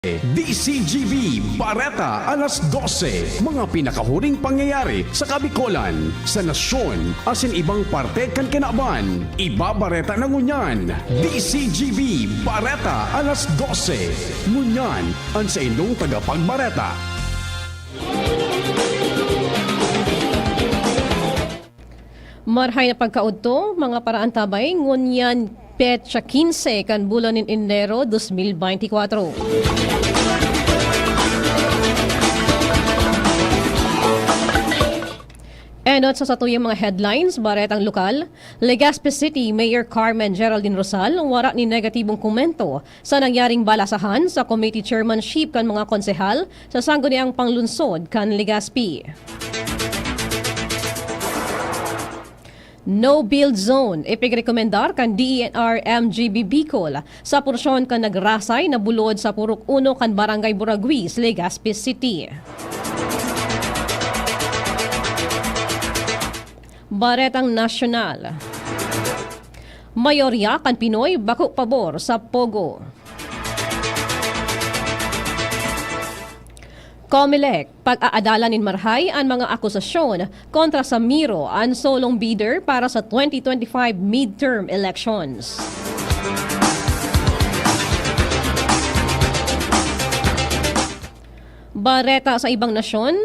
DCGB Bareta alas 12. Mga pinakahuring pangyayari sa Kabikolan, sa nasyon, asin ibang parte kan kinaban. Ibabareta na ngunyan. DCGB Bareta alas 12. Ngunyan, ang sa inyong tagapagbareta. Marhay na pagkaudto, mga paraan tabay, ngunyan petsa 15 kan bulan in Enero 2024. Enot sa satuyang mga headlines, baretang lokal, Legazpi City Mayor Carmen Geraldine Rosal wara ni negatibong komento sa nangyaring balasahan sa committee chairmanship kan mga konsehal sa sangguniang panglunsod kan Legazpi. No-build zone ipigrekomendar kan DENR MGB Bicol sa porsyon kan nagrasay na bulod sa Purok 1 kan Barangay Buraguis, Legazpi City. Baretang Nasyonal. Mayorya kan Pinoy bako pabor sa Pogo. Comelec, pag-aadalan in Marhay ang mga akusasyon kontra sa Miro ang solong bidder para sa 2025 midterm elections. Bareta sa ibang nasyon.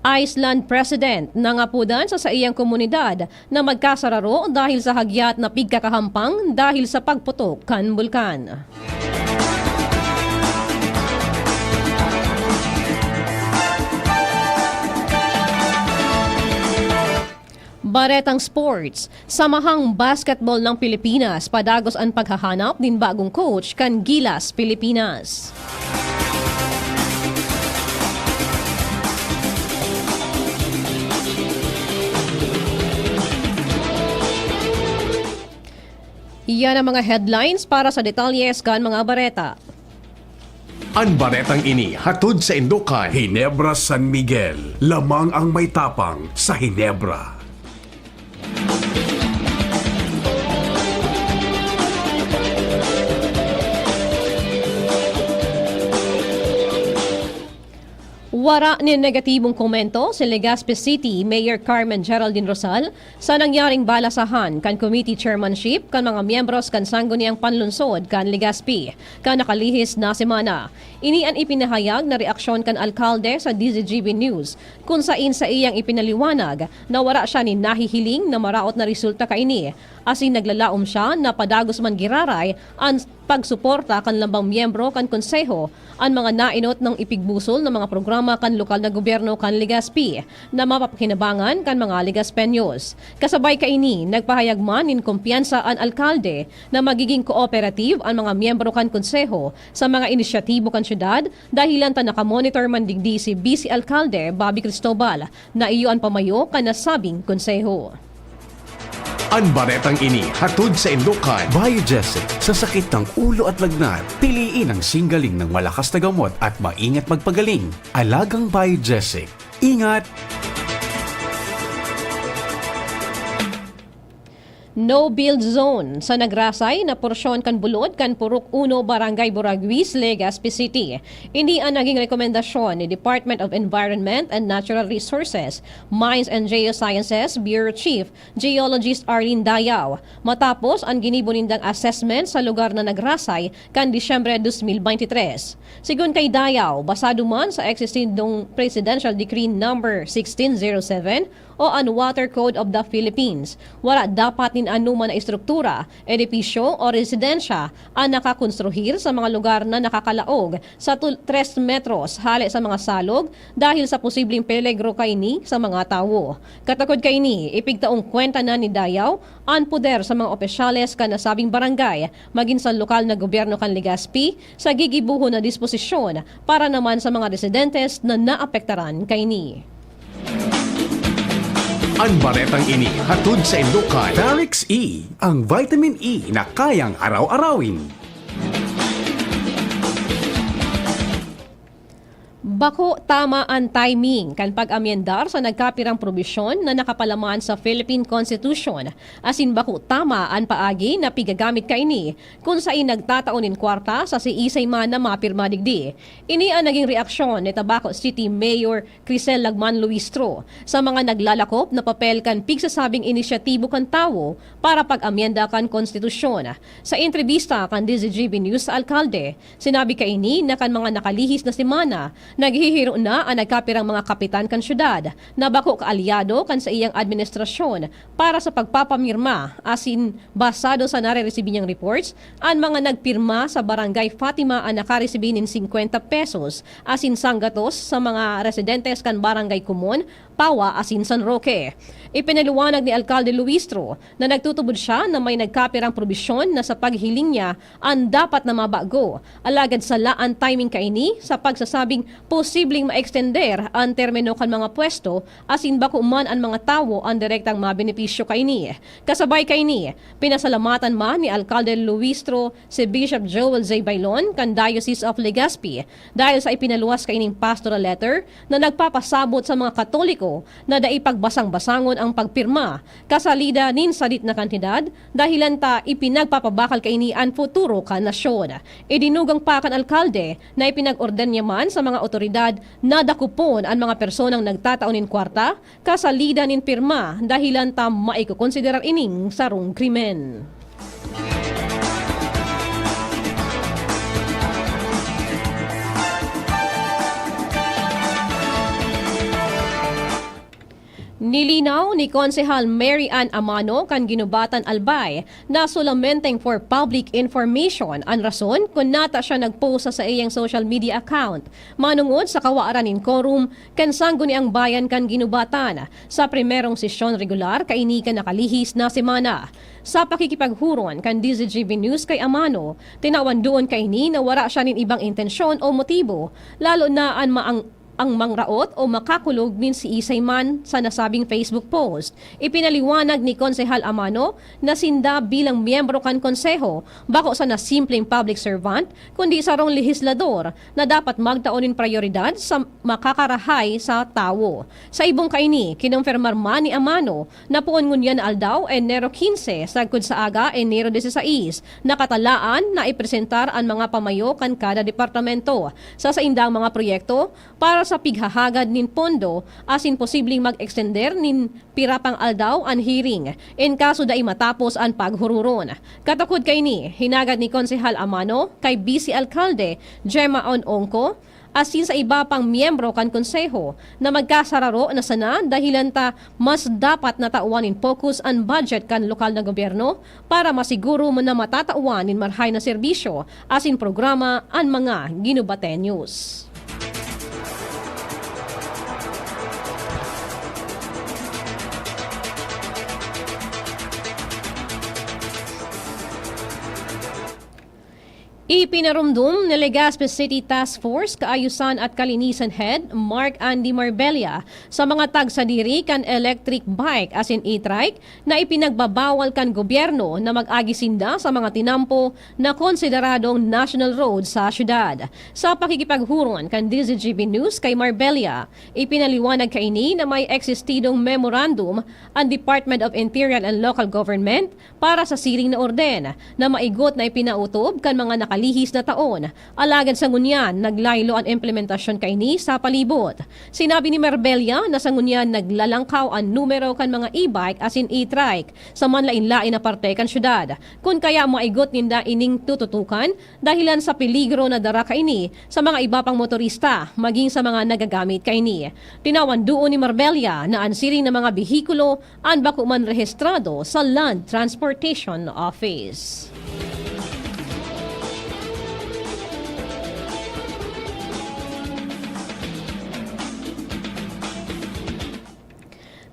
Iceland President nangapudan sa iyang komunidad na magkasararo dahil sa hagyat na pigkakahampang dahil sa pagputok kan bulkan. Baretang Sports, Samahang Basketball ng Pilipinas padagos ang paghahanap din bagong coach kan Gilas Pilipinas. Iyan ang mga headlines para sa detalyes kan mga bareta. Ang baretang ini hatod sa Indukan, Ginebra San Miguel. Lamang ang may tapang sa Ginebra. Wara ni negatibong komento si Legazpi City Mayor Carmen Geraldine Rosal sa nangyaring balasahan kan committee chairmanship kan mga miyembros kan sangguniang panlunsod kan Legazpi kan nakalihis na semana. Ini ang ipinahayag na reaksyon kan alkalde sa DZGB News kung sain sa iyang ipinaliwanag na wara siya ni nahihiling na maraot na resulta kaini asin naglalaom siya na padagos man giraray ang pagsuporta kan lambang miyembro kan konseho ang mga nainot ng ipigbusol ng mga programa kan lokal na gobyerno kan Legazpi na mapapakinabangan kan mga Legazpeños. Kasabay kaini, nagpahayag man in kumpiyansa ang alkalde na magiging cooperative ang mga miyembro kan konseho sa mga inisyatibo kan syudad dahilan ta nakamonitor man digdi si Vice Alkalde Bobby Cristobal na iyo ang pamayo kan nasabing konseho. Ang baretang ini hatod sa Indukan, Biogesic, sa sakit ng ulo at lagnat, piliin ang singgaling ng malakas na gamot at maingat magpagaling. Alagang Biogesic. Ingat! No-build zone sa nagrasay na porsyon kan bulod kan Purok 1 Barangay Buraguis, Legazpi City. Ini ang naging rekomendasyon ni Department of Environment and Natural Resources, Mines and Geosciences Bureau Chief Geologist Arlene Dayaw matapos ang ginibunindang assessment sa lugar na nagrasay kan Disyembre 2023. Sigun kay Dayaw, basado man sa existing Presidential Decree number 1607 o ang Water Code of the Philippines. Wala dapat nin anuman na istruktura, edipisyo o residensya ang nakakonstruhir sa mga lugar na nakakalaog sa 3 metros hali sa mga salog dahil sa posibleng peligro kaini sa mga tawo. Katakod kaini, ipigtaong kwenta na ni Dayaw ang puder sa mga opisyales kan nasabing barangay maging sa lokal na gobyerno kan Legazpi sa gigibuho na disposisyon para naman sa mga residentes na naapektaran kaini. Ang baretang ini hatod sa Indukan, Ferrix E, ang vitamin E na kayang araw-arawin. Bako tama ang timing kan pag-amyendar sa nagkapirang probisyon na nakapalaman sa Philippine Constitution. Asin bako tama ang paagi na pigagamit kaini kung saan nagtataonin kwarta sa si Isay man na mapirma digdi. Ini ang naging reaksyon ni Tabaco City Mayor Crisel Lagman Luistro sa mga naglalakop na papel kan pigsasabing inisyatibo kan tawo para pag-amyenda kan konstitusyon. Sa entrevista kan DZGB News sa alkalde, sinabi kaini na kan mga nakalihis na semana naghihiro na ang nagkapirang mga kapitan kan syudad na bako kaalyado kan sa iyang administrasyon para sa pagpapamirma asin basado sa nare-resibi niyang reports ang mga nagpirma sa Barangay Fatima ang nakaresibin ng 50 pesos asin sanggatos sa mga residentes kan Barangay Kumon, Pawa asin San Roque. Ipinaliwanag ni Alkalde Luistro na nagtutubod siya na may nagkapirang probisyon na sa paghiling niya ang dapat na mabago alagad sa laan timing kaini sa pagsasabing posibleng ma-extender ang termino kan mga pwesto asin bako man ang mga tawo ang direktang mabenepisyo kaini. Kasabay kaini, pinasalamatan man ni Alkalde Luistro si Bishop Joel Z. Bailon kan Diocese of Legazpi dahil sa ipinaluwas kaining pastoral letter na nagpapasabot sa mga Katoliko na daipagbasang-basangon ang pagpirma kasalida nin sadit na kantidad dahilan ta ipinagpapabakal kaini ang futuro ka nasyon. Idinugang pa kan alkalde na ipinag-orden niya man sa mga otoridad na dakupon ang mga personang nagtataonin kwarta kasalida nin pirma dahilan ta maikukonsiderar ining sarong krimen. Nilinaw ni Konsehal Mary Ann Amano kan Ginubatan Albay na sulamenteng for public information ang rason kung nata siya nagpost sa iyang social media account. Manungod sa kawaaran in quorum kan sangguni ang bayan kan Ginubatan sa primerong sesyon regular kaini kan nakalihis na semana. Sa pakikipaghuron kan DZGB News kay Amano, tinawan doon kaini na wala siya nin ibang intensyon o motibo lalo na ang mangraot o makakulog nin si Isay man sa nasabing Facebook post. Ipinaliwanag ni Konsehal Amano na sinda bilang miyembro kan konseho bako sa na simpleng public servant kundi sarong lehislador na dapat magtaonin prioridad sa makakarahay sa tawo. Sa ibong kaini, kinumpirmar man ni Amano na puon ngunyan aldaw Enero 15 sagkod sa aga Enero 16 nakatalaan na ipresentar ang mga pamayo kan kada departamento sa indang mga proyekto para sa pighahagad nin pondo asin posibleng mag-extender nin pirapang aldaw ang hearing in kaso dai matapos ang paghururon. Katukod kay ni hinagad ni Konsehal Amano kay BC Alkalde Gemma Onongco asin sa iba pang miyembro kan konseho na magkasararo na sana dahilan ta mas dapat natauanin focus ang budget kan lokal na gobyerno para masiguro mo na matatauanin marhay na serbisyo asin programa ang mga Ginubatenyos. Ipinarumdum ni Legazpi City Task Force Kaayusan at Kalinisan Head Mark Andy Marbella sa mga tagsadiri kan electric bike as in e-trike na ipinagbabawal kan gobyerno na mag-agisinda sa mga tinampo na konsideradong national road sa syudad. Sa pakikipaghuron kan DZGB News kay Marbella, ipinaliwanag kaini na may existidong memorandum ang Department of Interior and Local Government para sa siring na orden na maigot na ipinautob kan mga nakalihis na taon. Alagad sa ngunyan, naglaylo ang implementasyon kaini sa palibot. Sinabi ni Marbella na sa ngunyan naglalangkaw ang numero kan mga e-bike as in e-trike sa manlain-lain na parte kan syudad. Kung kaya maigot ninda ining tututukan dahilan sa peligro na dara kaini sa mga iba pang motorista maging sa mga nagagamit kaini. Tinawan doon ni Marbella na ang siring ng mga bihikulo ang bako man rehistrado sa Land Transportation Office.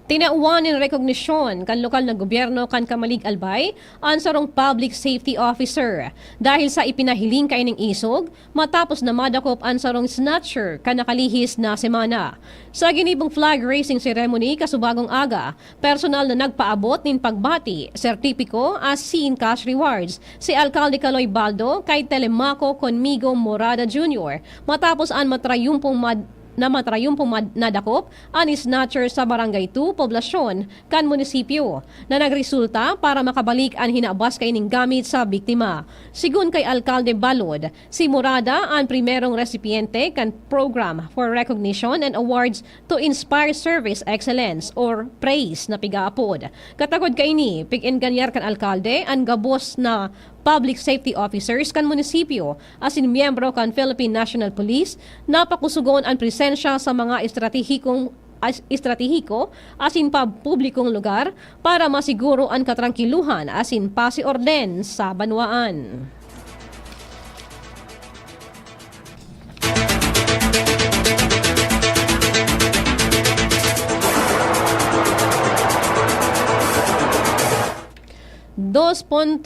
Tinauwan in rekognisyon kan lokal na gobyerno kan Kamalig Albay ang sarong public safety officer dahil sa ipinahiling kay ning isog matapos na madakop ang sarong snatcher kan nakalihis na semana. Sa ginibong flag raising ceremony kasubagong aga, personal na nagpaabot nin pagbati, sertipiko as seen cash rewards si Alcalde Caloy Baldo kay Telemaco Conmigo Morada Jr. matapos ang matrayumpong nadakop ang snatcher sa Barangay 2, Poblasyon, kan munisipyo na nagresulta para makabalik ang hinabas kay ning gamit sa biktima. Sigun kay Alcalde Balod, si Morada ang primerong recipiente kan Program for Recognition and Awards to Inspire Service Excellence or PRAISE na pigaapod. Katagod kay ni, pig-enganyar kan Alcalde ang gabos na public safety officers kan munisipyo as in miyembro kan Philippine National Police napakusugon ang presensya sa mga estratehiko as in publikong lugar para masiguro ang katrangkiluhan as in pasiorden sa banwaan. $2.2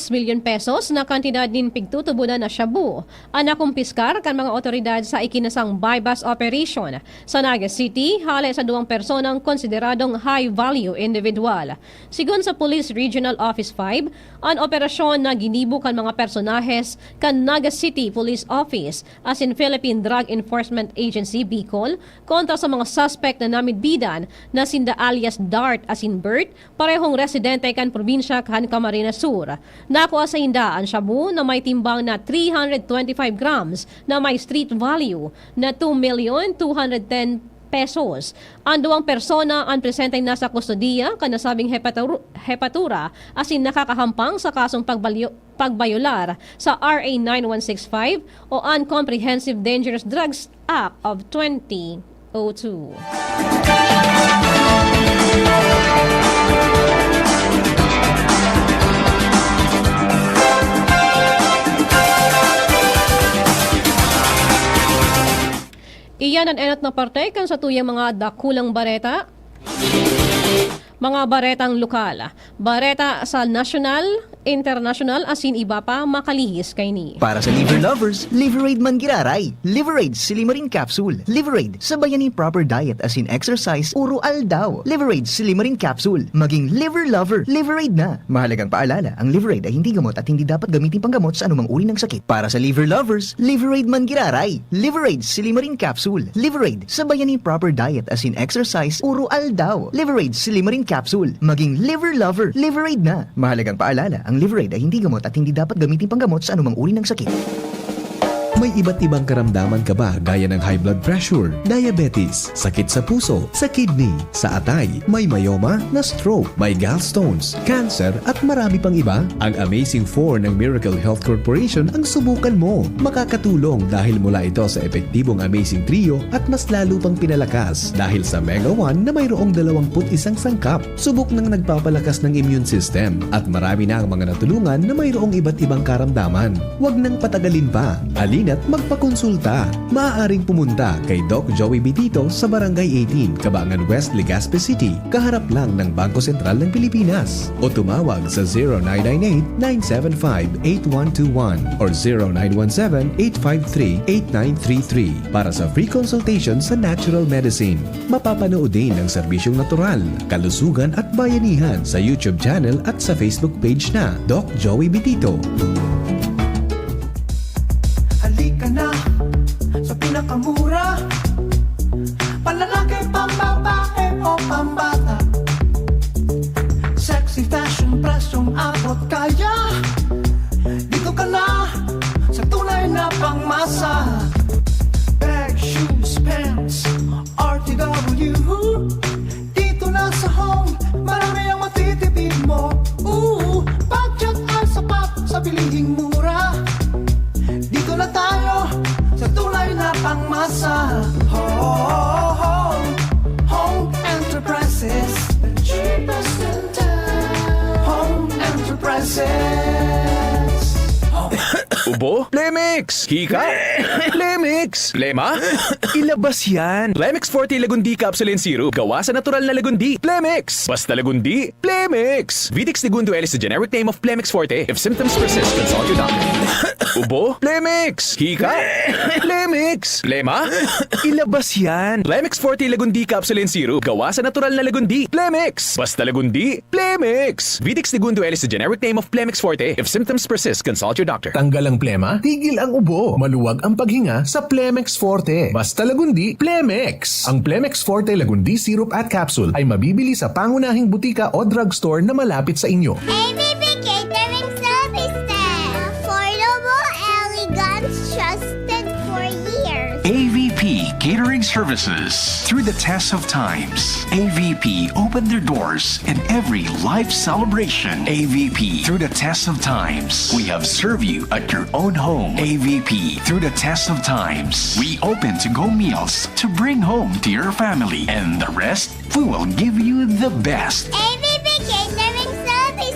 milyon pesos na kantidad din pigtutubunan na shabu ang nakumpiskar kan mga otoridad sa ikinasang bypass operation sa Naga City hale sa duwang personang konsideradong high-value individual. Sigun sa Police Regional Office 5, ang operasyon na ginibo kan mga personahes kan Naga City Police Office as in Philippine Drug Enforcement Agency Bicol kontra sa mga suspect na namidbidan na sinda alias Dart as in Bert, parehong residente kan probinsya kan Camarines Sur. Nakuha sa inda ang shabu na may timbang na 325 grams na may street value na 2,210,000 pesos. Ang duwang persona ang presenteng nasa kustodiya kanasabing hepatura as in nakakahampang sa kasong pagbayolar sa RA 9165 o Uncomprehensive Dangerous Drugs Act of 2002. Iyan ang enat na parte kan sa tuyang mga dakulang bareta. Mga baretang lokal. Bareta sa national, international, asin iba pa makalihis kay ni. Para sa liver lovers, Liveraid man giraray. Liveraid Silimarin Capsule. Liveraid sa bayani proper diet as in exercise, uro aldaw. Liveraid Silimarin Capsule. Maging liver lover, Liveraid na. Mahalagang paalala, ang Liveraid ay hindi gamot at hindi dapat gamitin panggamot sa anumang uri ng sakit. Para sa liver lovers, Liveraid man giraray. Liveraid Silimarin Capsule. Liveraid sa bayani proper diet as in exercise, uro aldaw. Liveraid Silimarin Capsule. Maging liver lover, Liveraid na. Mahalagang paalala, ang Liveraid ay hindi gamot at hindi dapat gamitin panggamot sa anumang uri ng sakit. May iba't ibang karamdaman ka ba gaya ng high blood pressure, diabetes, sakit sa puso, sa kidney, sa atay, may myoma, na stroke, may gallstones, cancer at marami pang iba? Ang Amazing 4 ng Miracle Health Corporation ang subukan mo. Makakatulong dahil mula ito sa epektibong Amazing Trio at mas lalo pang pinalakas dahil sa Mega 1 na mayroong 21 sangkap. Subok ng nagpapalakas ng immune system at marami na ang mga natulungan na mayroong iba't ibang karamdaman. Huwag nang patagalin pa. At magpakonsulta. Maaaring pumunta kay Doc Joey Bitito sa Barangay 18, Cabangan West, Legazpi City, kaharap lang ng Bangko Sentral ng Pilipinas. O tumawag sa 0998-975-8121 or 0917-853-8933 para sa free consultation sa natural medicine. Mapapanood din ang serbisyong natural, kalusugan at bayanihan sa YouTube channel at sa Facebook page na Doc Joey Bitito. Halika na sa pinakamura, panlalaki, pambabae o pambata. Sexy fashion, presyong abot kaya. Dito ka na sa tunay na pangmasa. Bag, shoes, pants, RTW. Dito na sa home, marami ang matitipid mo. Budget ay sapat sa bilihing mura. Dito na tayo sa tunay na pangmasa. Home Enterprises, the cheapest in town. Home Enterprises. Ubo? Plemix! Hika? Plemix! Plema? Ilabas yan! Plemix Forte Lagundi Capsule and Syrup. Gawa sa natural na lagundi. Plemix! Basta lagundi, Plemix! Vitix Segundo L is the generic name of Plemix Forte. If symptoms persist, consult your doctor. Ubo? Plemix! Hika? Plemix! Plema? Ilabas yan! Plemix Forte Lagundi Capsule and Syrup. Gawa sa natural na lagundi. Plemix! Basta lagundi, Plemix! Vitix Segundo L is the generic name of Plemix Forte. If symptoms persist, consult your doctor. Tanggal ang plema, tigil ang ubo. Maluwag ang paghinga sa Plemex Forte. Basta lagundi, Plemex. Ang Plemex Forte Lagundi Syrup at Capsule ay mabibili sa pangunahing butika o drugstore na malapit sa inyo. ABB Catering Services. Affordable, elegant, trusted for years. AVP Catering Services. Through the test of times, AVP opened their doors in every life celebration. AVP through the test of times, we have served you at your own home. AVP through the test of times, we open to-go meals to bring home to your family, and the rest we will give you the best. ABB Catering Services.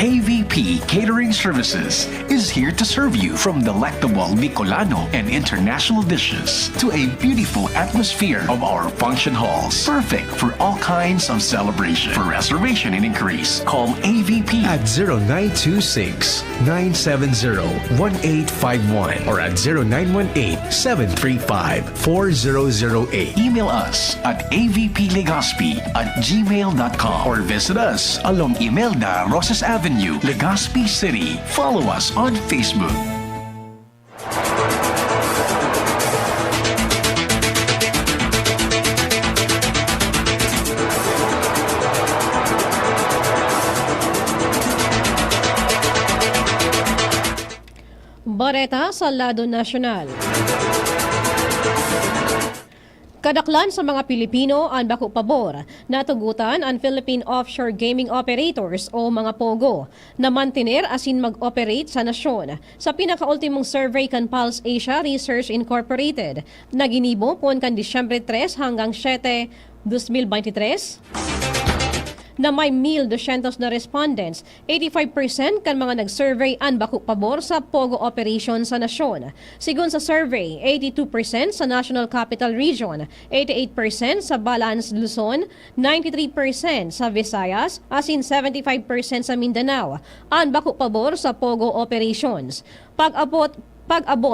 AVP Catering Services is here to serve you from delectable Bicolano and international dishes to a beautiful atmosphere of our function halls. Perfect for all kinds of celebration. For reservation and inquiries, call AVP At 0926-970-1851 or at 0918-735-4008. Email us at avplegaspi@gmail.com or visit us along Imelda Rosas Avenue, Legazpi City. Follow us on Facebook. Bareta sa Lado Nasyonal. Kadaklan sa mga Pilipino ang bako pabor na tugutan ang Philippine Offshore Gaming Operators o mga POGO na mantener asin mag-operate sa nasyon. Sa pinakaultimong survey kan Pulse Asia Research Incorporated na ginibo pon kan Disyembre 3 hanggang 7, 2023, na may 1,200 na respondents, 85% kan mga nag-survey ang bako pabor sa POGO operation sa nasyon. Sigun sa survey, 82% sa National Capital Region, 88% sa Balance Luzon, 93% sa Visayas, asin 75% sa Mindanao ang bako pabor sa POGO operations. Pag-abot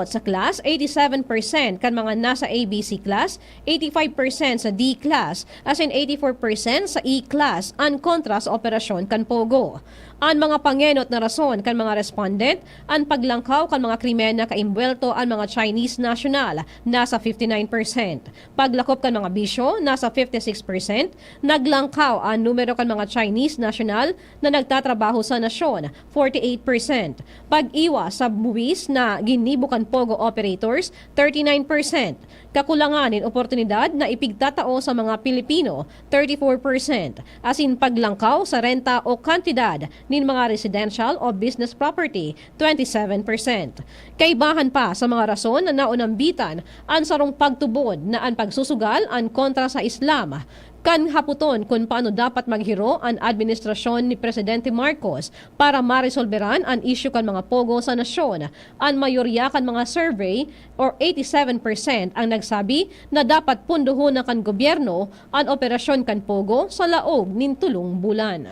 sa class, 87% kan mga nasa ABC class, 85% sa D class, as in 84% sa E class ang kontra sa operasyon kan POGO. Ang mga pangenot na rason kan mga respondent, ang paglangkaw kan mga krimen na kaimbwelto ang mga Chinese national, nasa 59%. Paglakop kan mga bisyo, nasa 56%. Naglangkaw ang numero kan mga Chinese national na nagtatrabaho sa nasyon, 48%. Pag-iwas sa buwis na ginibukan POGO operators, 39%. Kakulanganin oportunidad na ipigtatao sa mga Pilipino, 34%. As in paglangkaw sa renta o kantidad nin mga residential o business property, 27%. Kaibahan pa sa mga rason na naunambitan ang sarong pagtubod na ang pagsusugal ang kontra sa Islam. Kan haputon kung paano dapat maghiro ang administrasyon ni Presidente Marcos para maresolberan ang issue kan mga POGO sa nasyon. Ang mayorya kan mga survey or 87% ang nagsabi na dapat punduhon na kan gobyerno ang operasyon kan POGO sa laog nin tulong bulan.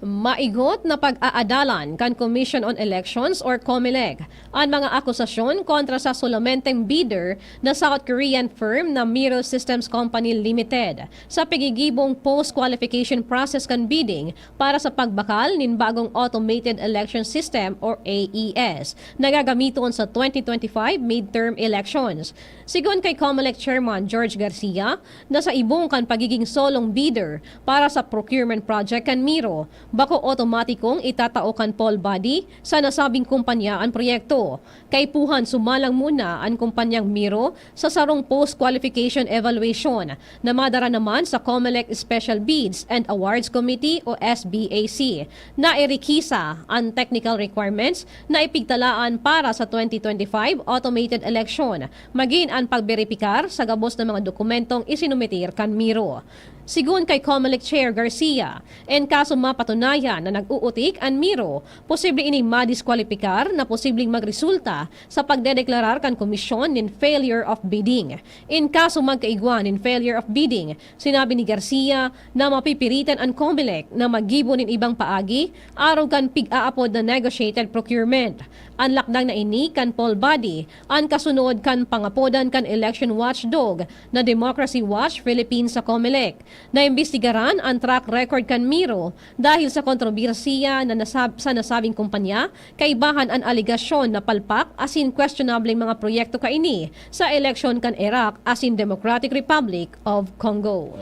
Maigot na pag-aadalan kan Commission on Elections or COMELEC ang mga akusasyon kontra sa solomenteng bidder na South Korean firm na Miro Systems Company Limited sa pagigibong post-qualification process kan bidding para sa pagbakal nin bagong Automated Election System or AES na gagamiton sa 2025 midterm elections. Sigon kay COMELEC Chairman George Garcia, na sa ibong kan pagiging solong bidder para sa procurement project kan Miro, bako bako otomatikong itatao kan poll body sa nasabing kumpanya ang proyekto. Kaipuhan sumalang muna ang kumpanyang Miro sa sarong post-qualification evaluation na madara naman sa COMELEC Special Bids and Awards Committee o SBAC na irikisa ang technical requirements na ipigtalaan para sa 2025 automated election, maging ang pagberipikar sa gabos ng mga dokumentong isinumitir kan Miro. Sigun kay COMELEC Chair Garcia, en kaso mapatunayan na nag-uutik ang Miro, posible ining madiskwalipikar na posibleng magresulta sa pagdedeklarar kan komisyon in failure of bidding. In kaso magkaigwan in failure of bidding, sinabi ni Garcia na mapipiritan ang COMELEC na maggibo nin ibang paagi araw kan pig-aapod na negotiated procurement. Ang lakdang na ini kan poll body, ang kasunod kan pangapodan kan election watchdog na Democracy Watch Philippines sa COMELEC. Naimbestigaran ang track record kan Miro dahil sa kontrobersiya na sa nasabing kumpanya, kaibahan ang aligasyon na palpak asin questionable mga proyekto kaini sa eleksyon kan Iraq asin Democratic Republic of Congo.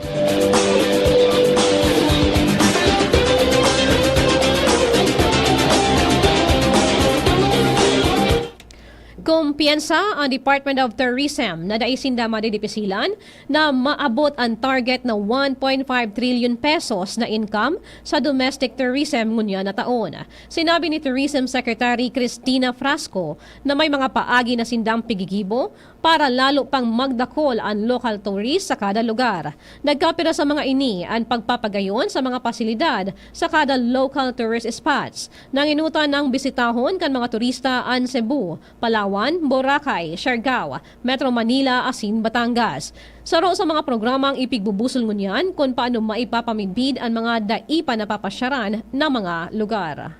Kumpiyansa ang Department of Tourism na daisinda madidipisilan na maabot ang target na 1.5 trillion pesos na income sa domestic tourism ngunya na taon. Sinabi ni Tourism Secretary Cristina Frasco na may mga paagi na sindang pigigibo para lalo pang magdakol ang local tourists sa kada lugar. Nagkapira sa mga ini ang pagpapagayon sa mga pasilidad sa kada local tourist spots. Nanginutan ng bisitahon kan mga turista ang Cebu, Palawan, Boracay, Siargao, Metro Manila, asin Batangas. Saro sa mga programang ipigbubusol ngunyan kung paano maipapamidbid ang mga daipa na papasyaran ng mga lugar.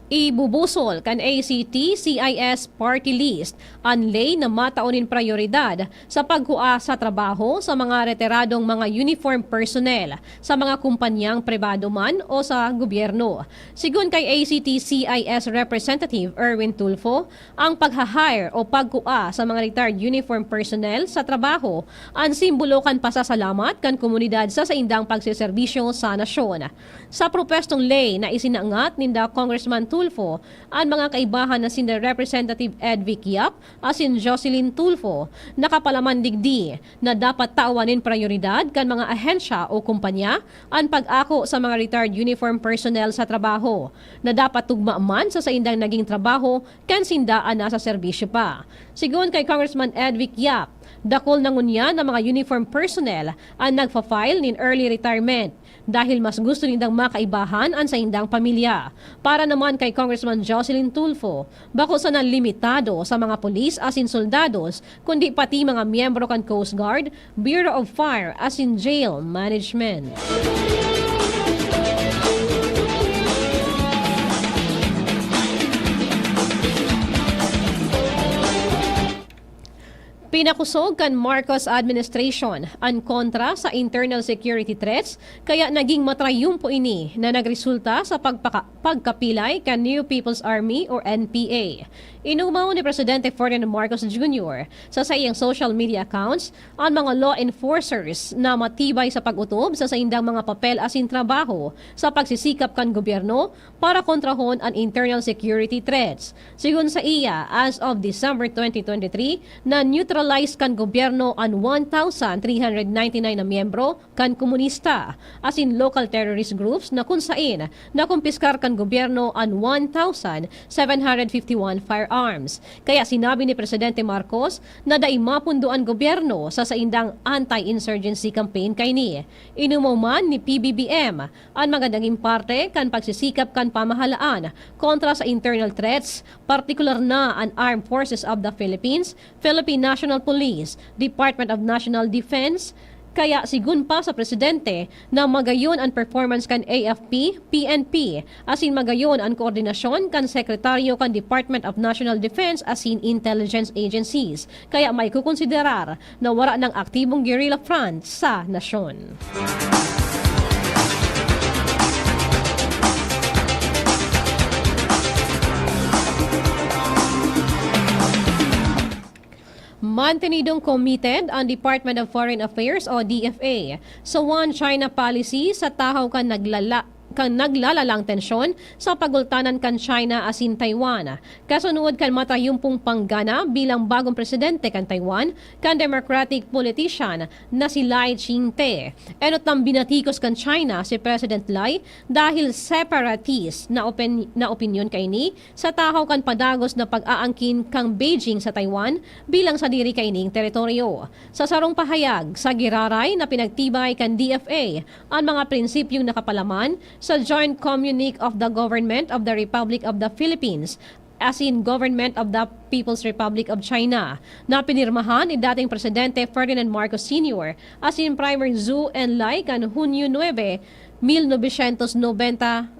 Ibubusol kan ACT-CIS party list ang lay na mataunin prioridad sa pagkua sa trabaho sa mga retiradong mga uniform personnel sa mga kumpanyang pribado man o sa gobyerno. Sigun kay ACT-CIS Representative Erwin Tulfo, ang pag-hire o pagkua sa mga retired uniform personnel sa trabaho ang simbolo kan pasasalamat kan komunidad sa saindang pagsiserbisyo sa nasyon. Sa propestong lay na isinangat ninda Congressman Tulfo, ang mga kaibahan na sina Representative Edvic Yap asin Jocelyn Tulfo nakapalaman digdi na dapat tawanin prioridad kan mga ahensya o kumpanya ang pag-ako sa mga retired uniform personnel sa trabaho na dapat tugmaaman sa saindang naging trabaho kan sindaan na sa serbisyo pa. Sigun kay Congressman Edvic Yap, dakol na ngunya ng mga uniform personnel ang nagfa-file nin early retirement dahil mas gusto nindang makaibahan ang sa indang pamilya. Para naman kay Congressman Jocelyn Tulfo, bako sa limitado sa mga polis asin soldados, kundi pati mga miyembro kan Coast Guard, Bureau of Fire asin Jail Management. Pinakusog kan Marcos administration ang kontra sa internal security threats kaya naging matrayumpo ini na nagresulta sa pagkapilay kan New People's Army or NPA. Inumaw ni Presidente Ferdinand Marcos Jr. sa iyang social media accounts ang mga law enforcers na matibay sa pag-utob sa saindang mga papel asin trabaho sa pagsisikap kan gobyerno para kontrahon ang internal security threats. Sigun sa iya, as of December 2023, na neutralize kan gobyerno ang 1,399 na miyembro kan komunista asin local terrorist groups na kung sain nakumpiskar kan gobyerno ang 1,751 firearms. Kaya sinabi ni Presidente Marcos na dai mapundo ang gobyerno sa saindang anti-insurgency campaign kay ni. Inumaw man ni PBBM ang magandang parte kan pagsisikap kan pamahalaan kontra sa internal threats, partikular na ang Armed Forces of the Philippines, Philippine National Police, Department of National Defense. Kaya sigun pa sa Presidente na magayon ang performance kan AFP, PNP, asin magayon ang koordinasyon kan Sekretaryo kan Department of National Defense asin intelligence agencies. Kaya may kukonsiderar na wala ng aktibong guerrilla front sa nasyon. Mantenidong committed ang Department of Foreign Affairs o DFA sa One China policy sa tahaw kan naglalalang tensyon sa pagultanan kan China asin Taiwan. Kasunod kan matayumpong panggana bilang bagong presidente kan Taiwan kan Democratic politician na si Lai Ching-te. Enot nang binatikos kan China si President Lai dahil separatist na opinyon kay ni sa tahaw kan padagos na pag-aangkin kang Beijing sa Taiwan bilang sa diri kay ning teritoryo. Sa sarong pahayag sa giraray na pinagtibay kan DFA ang mga prinsipyong nakapalaman sa Joint Communique of the Government of the Republic of the Philippines as in Government of the People's Republic of China na pinirmahan ni dating Presidente Ferdinand Marcos Sr. as in Primer Zhou Enlai kan Hunyo 9, 1995.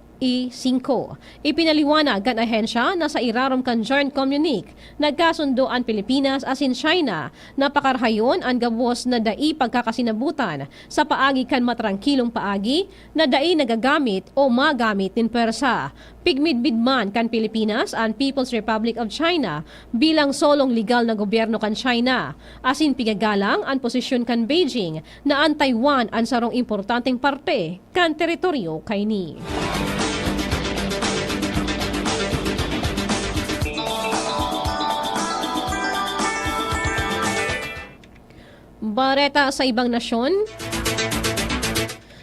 Ipinaliwanag kan ahensya na sa irarom kan Joint Communique nagkasundo ang Pilipinas as in China na pakarhayon ang gabos na dai pagkakasinabutan sa paagi kan matrangkilong paagi na dai nagagamit o magamit nin persa. Pigmidbidman kan Pilipinas ang People's Republic of China bilang solong legal na gobyerno kan China. Asin pigagalang ang posisyon kan Beijing na ang Taiwan ang sarong importanteng parte kan teritoryo kay ni. Bareta sa ibang nasyon.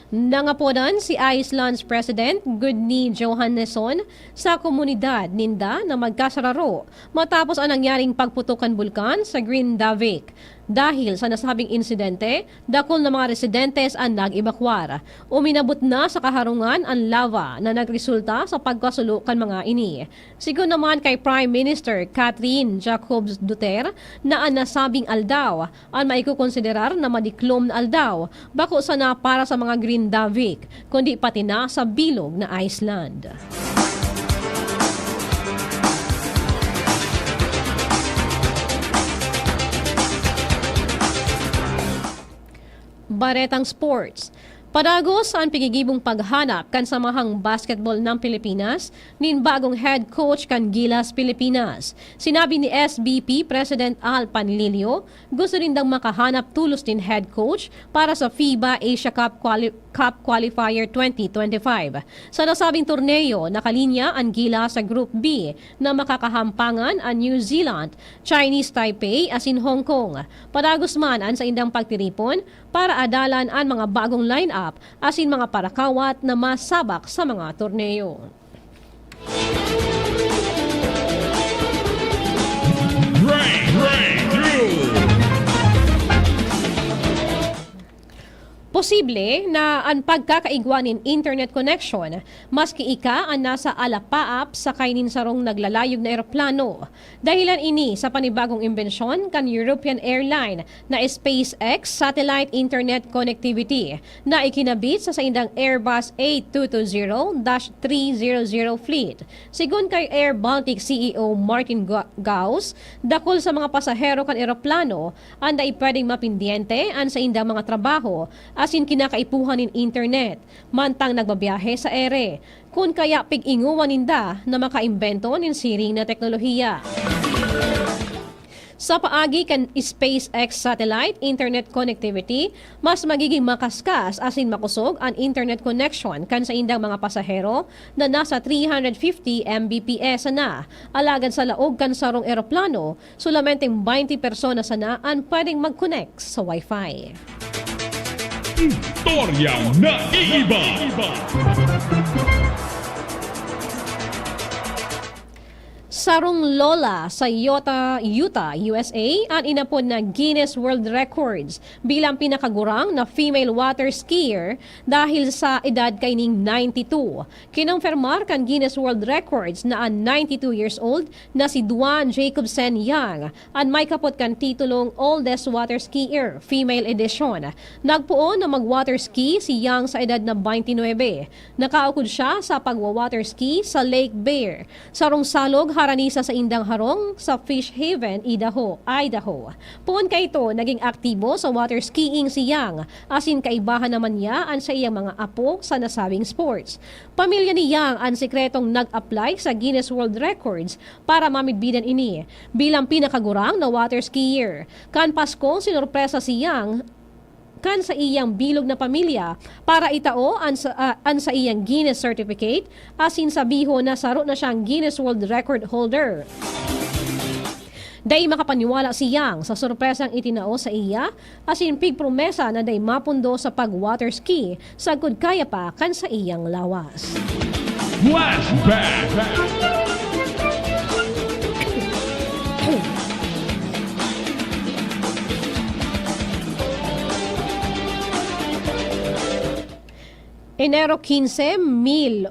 Nangapodan si Iceland's President Gudni Johannesson sa komunidad ninda na magkasararo matapos ang nangyaring pagputukan bulkan sa Grindavik. Dahil sa nasabing insidente, dakol na mga residentes ang nag-ebakwar. Uminabot na sa kaharungan ang lava na nagresulta sa pagkasulukan mga ini. Sigon naman kay Prime Minister Catherine Jacobs Duterte na ang nasabing aldaw ang maikukonsiderar na madiklom na aldaw bako sana para sa mga Grindavik, kundi pati na sa bilog na Iceland. Baretang Sports. Padagos ang pigigibong paghanap kan samahang basketball ng Pilipinas nin bagong head coach kan Gilas Pilipinas. Sinabi ni SBP President Al Panlilio, gusto rin daw makahanap tulos din head coach para sa FIBA Asia Cup Qualifier 2025. Sa nasabing torneo, nakalinya ang Gilas sa Group B na makakahampangan ang New Zealand, Chinese Taipei asin Hong Kong. Padagos man ang sa indang pagtiripon para adalan ang mga bagong lineup asin mga parakawat na masabak sa mga torneo. Posible na ang pagkakaigwanin internet connection maski ika ang nasa alapaap sa kainin sarong naglalayog na eroplano. Dahilan ini sa panibagong imbensyon kan European airline na SpaceX satellite internet connectivity na ikinabit sa indang Airbus A220-300 fleet. Sigun kay Air Baltic CEO Martin Gauss, dakol sa mga pasahero kan eroplano anda pwedeng mapindiente an sa indang mga trabaho asin kinakaipuhan in internet, mantang nagbabiyahe sa ere, kun kaya pig-inguwan ninda na makaimbento nin siring na teknolohiya. Sa paagi kan SpaceX satellite internet connectivity, mas magiging makaskas asin makusog ang internet connection kan sa indang mga pasahero na nasa 350 Mbps na. Alagad sa laog kan sarong eroplano, sulamenteng 20 persona sana ang pwedeng mag-connect sa Wi-Fi. Historiang naiiba. Sarong lola sa Utah, USA ang inapod na Guinness World Records bilang pinakagurang na female water skier dahil sa edad kaining 92. Kinonfirmar kan Guinness World Records na ang 92 years old na si Duan Jacobsen Yang ang may kapot kan titulong Oldest Water Skier, Female Edition. Nagpuon na mag-water ski si Yang sa edad na 29. Nakaukod siya sa pagwa-water ski sa Lake Bear. Sarong salog harap paranisa sa Indang Harong sa Fish Haven, Idaho. Puon kay ito naging aktibo sa water skiing si Yang, asin kaibahan naman niya ang sa iyang mga apo sa nasabing sports. Pamilya ni Yang ang sekretong nag-apply sa Guinness World Records para mamidbidan ini bilang pinakagurang na water skier. Kan Pasko, sinurpresa si Yang kan sa iyang bilog na pamilya para itao an sa iyang Guinness certificate asin sabiho na saro na siyang Guinness World Record holder. Day makapaniwala si Yang sa sorpresang itinao sa iya asin pigpromesa na day mapundo sa pag-water ski sagud kaya pa kan sa iyang lawas. Flashback. Enero 15, 1894,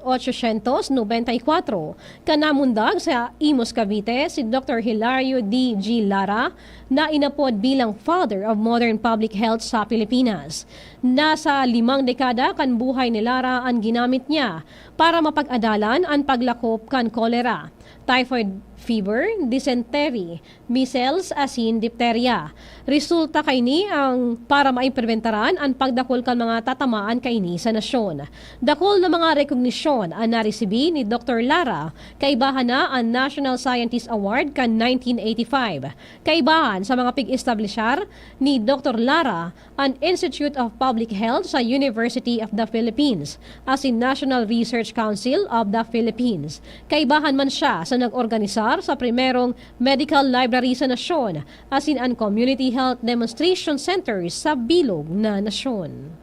kanamundag sa Imus, Cavite si Dr. Hilario D. G. Lara na inapod bilang Father of Modern Public Health sa Pilipinas. Nasa 5 dekada kan buhay ni Lara ang ginamit niya para mapag-adalan ang paglakop kan kolera, typhoid fever, dysentery, measles, asin, diphtheria. Resulta kay ni ang para maipreventaran ang pagdakol kan mga tatamaan kay ni sa nasyon. Dakol na mga rekognisyon ang naresibi ni Dr. Lara, kaibahan na ang National Scientist Award kan 1985. Kaibahan sa mga pig-establishar ni Dr. Lara ang Institute of Public Health sa University of the Philippines, asin National Research Council of the Philippines. Kaibahan man siya sa nag-organisar sa primerong medical library sa nasyon, asin ang community health demonstration centers sa bilog na nasyon.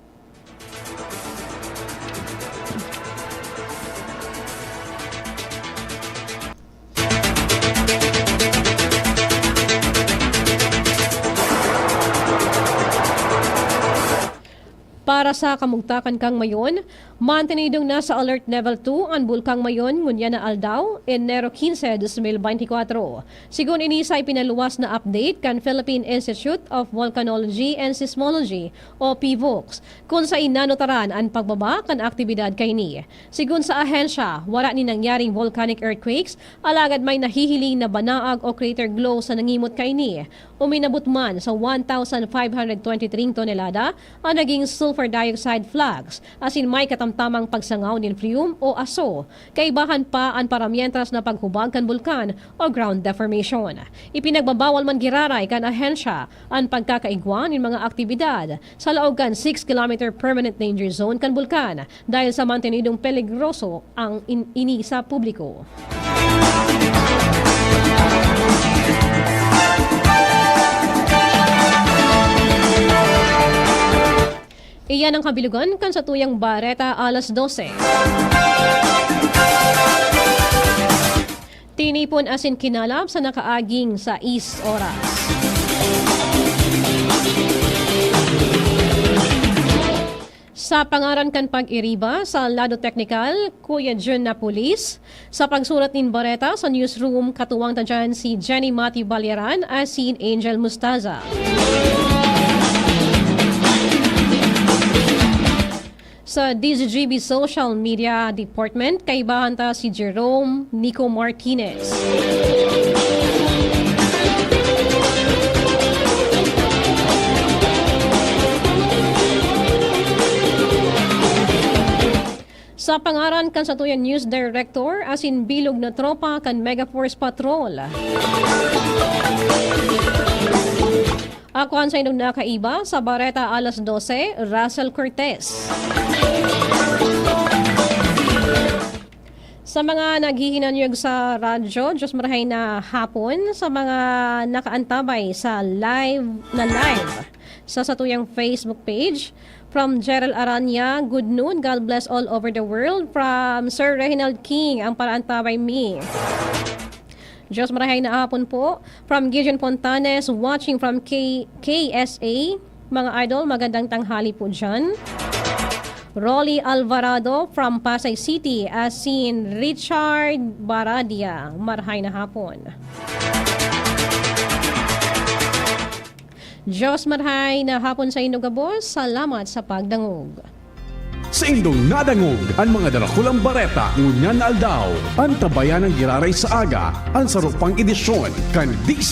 Para sa kamugtakan kang mayon, mantenidong nasa alert level 2 ang bulkang mayon ngunya na Aldao, Enero 15, 2024. Sigun ini sa ipinaluwas na update kan Philippine Institute of Volcanology and Seismology o PVOX kung sa inanotaran ang pagbaba kan aktibidad kay ni. Sigun sa ahensya, wala ni nangyaring volcanic earthquakes, alagad may nahihiling na banaag o crater glow sa nangimot kay ni. Uminabot man sa 1,523 tonelada ang naging sulfur dioxide flux, asin may katamtamang pagsangaw ng flume o aso. Kaibahan pa ang paramientras na paghubag kan bulkan o ground deformation. Ipinagbabawal man giraray kan ahensya ang pagkakaigwan ng mga aktibidad sa laog kan 6-kilometer permanent danger zone kan bulkan dahil sa mantenidong peligroso ang ini sa publiko. Iyan ang kabilugan kan sa tuyang Bareta alas 12. Tinipon asin kinalap sa nakaaging sa East Oras. Sa pangaran kan pag-iriba sa Lado Technical, Kuya Jun Napolis. Sa pagsulat ni Bareta sa newsroom, katuwang tadyan si Jenny Matthew Balyaran asin Angel Mustaza. Sa DZGB Social Media Department, kaibahan ta si Jerome Nico Martinez. Sa pangaran kan sa tuyang News Director, asin bilog na tropa kan Megaforce Patrol. Ako ang sa inyong nakaiba sa Bareta alas 12, Russell Cortez. Sa mga naghihinanyog sa radyo, Diyos marahay na hapon. Sa mga nakaantabay sa live sa satuyang Facebook page. From Gerald Aranya, good noon, God bless all over the world. From Sir Reginald King, ang paraantabay me. Diyos marahay na hapon po. From Gideon Pontanes, watching from KSA. Mga idol, magandang tanghali po dyan. Rolly Alvarado from Pasay City, asin Richard Baradia. Marahay na hapon. Diyos marahay na hapon sa inyo, gabos. Salamat sa pagdangog. Sa indong nadangog ang mga darakulang bareta ngunyan na aldaw. Ang tabayan ng giraray sa aga ang sarupang edisyon kan